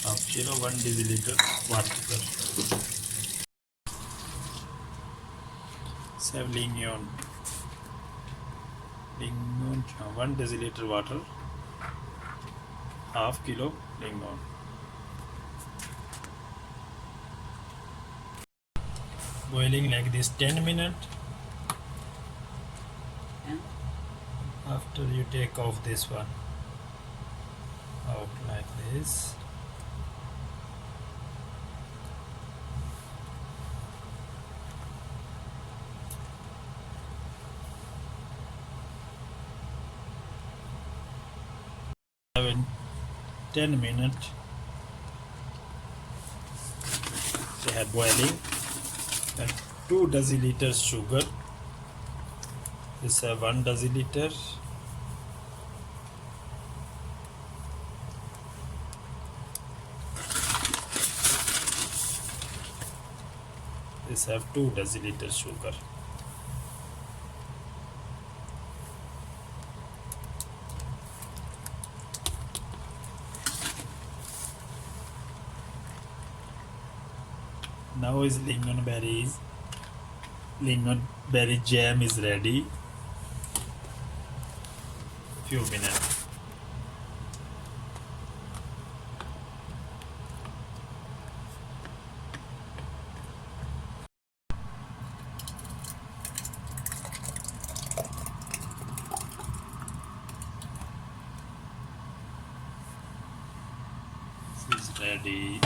half kilo 1 deciliter water. Sauvignon 1 deciliter water, half kilo lignon. Boiling like this 10 minutes. After you take off this one out like this. In 10 minutes they had boiling, and 2 deciliters sugar. This 1 deciliter. This have 2 deciliter sugar. Now is lingonberry jam is ready. Few minutes. This is ready.